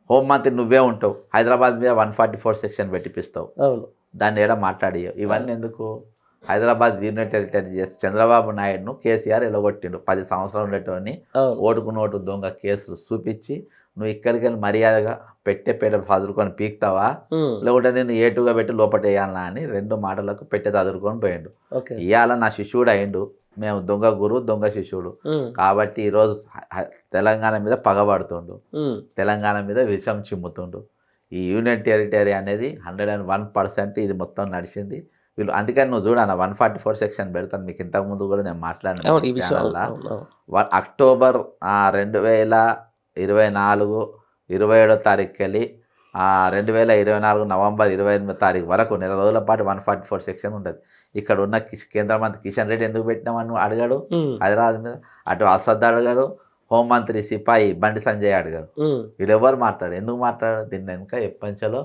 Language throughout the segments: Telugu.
హోంమంత్రి నువ్వే ఉంటావు, హైదరాబాద్ మీద 144 సెక్షన్ పెట్టిపిస్తావు, అవును. దాన్ని ఏడా మాట్లాడి ఇవన్నీ ఎందుకు? హైదరాబాద్ యూనియన్ టెరిటరీ చేసి చంద్రబాబు నాయుడును కేసీఆర్ ఎలగొట్టిండు. 10 సంవత్సరాలు ఉండేటోని అవును. ఓటుకు నోటు దొంగ కేసులు చూపించి నువ్వు ఇక్కడికి వెళ్ళి మర్యాదగా పెట్టే పేట చదువుకొని పీక్తావా, లేకుంటే నేను ఏటుగా పెట్టి లోపల వేయాలనా అని 2 మాటలకు పెట్టే చదువుకొని పోయిండు. ఓకే. ఇవాళ నా శిష్యుడు అయిండు, మేము దొంగ గురువు దొంగ శిష్యుడు కాబట్టి ఈరోజు తెలంగాణ మీద పగబడుతుండు, తెలంగాణ మీద విషం చిమ్ముతుండు. ఈ యూనియన్ టెరిటరీ అనేది 101% ఇది మొత్తం నడిచింది వీళ్ళు. అందుకని నువ్వు చూడన్న 144 సెక్షన్ పెడతాను. మీకు ఇంతకుముందు కూడా నేను మాట్లాడిన అక్టోబర్ 2024 27వ తారీఖుకి వెళ్ళి 2024 నవంబర్ 28వ తారీఖు వరకు 1 నెల రోజుల పాటు 144 సెక్షన్ ఉంటుంది. ఇక్కడ ఉన్న కేంద్ర మంత్రి కిషన్ రెడ్డి ఎందుకు పెట్టినామని అడిగాడు హైదరాబాద్ మీద, అటు అసద్ అడిగాడు, హోంమంత్రి సిపాయి బండి సంజయ్ అడిగారు. వీళ్ళు ఎవరు మాట్లాడారు, ఎందుకు మాట్లాడారు? దీన్ని వెనుక ఎప్పంచలో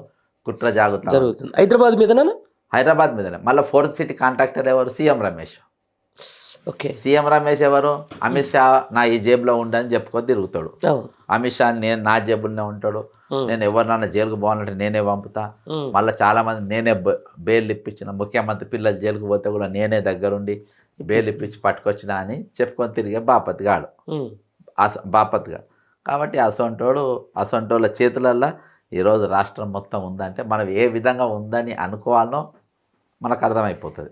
కుట్ర జరుగుతుంది. హైదరాబాద్ మీదనే. మళ్ళీ 4th సిటీ కాంట్రాక్టర్ ఎవరు? CM Ramesh. Okay. CM Ramesh ఎవరు? అమిత్ షా నా ఈ జేబులో ఉండని చెప్పుకొని తిరుగుతాడు. అమిత్ షా నేను నా జేబులోనే ఉంటాడు, నేను ఎవరినన్నా జైలుకు పోవాలంటే నేనే పంపుతా, మళ్ళీ చాలామంది నేనే బెయిల్ ఇప్పించిన, ముఖ్యమంత్రి పిల్లలు జైలుకు పోతే కూడా నేనే దగ్గరుండి బెయిల్ ఇప్పించి పట్టుకొచ్చిన అని చెప్పుకొని తిరిగే బాపత్గాడు. కాబట్టి అసొంటోళ్ళ చేతులల్లో ఈరోజు రాష్ట్రం మొత్తం ఉందంటే మనం ఏ విధంగా ఉందని అనుకోవాలో మనకు అర్థమైపోతుంది.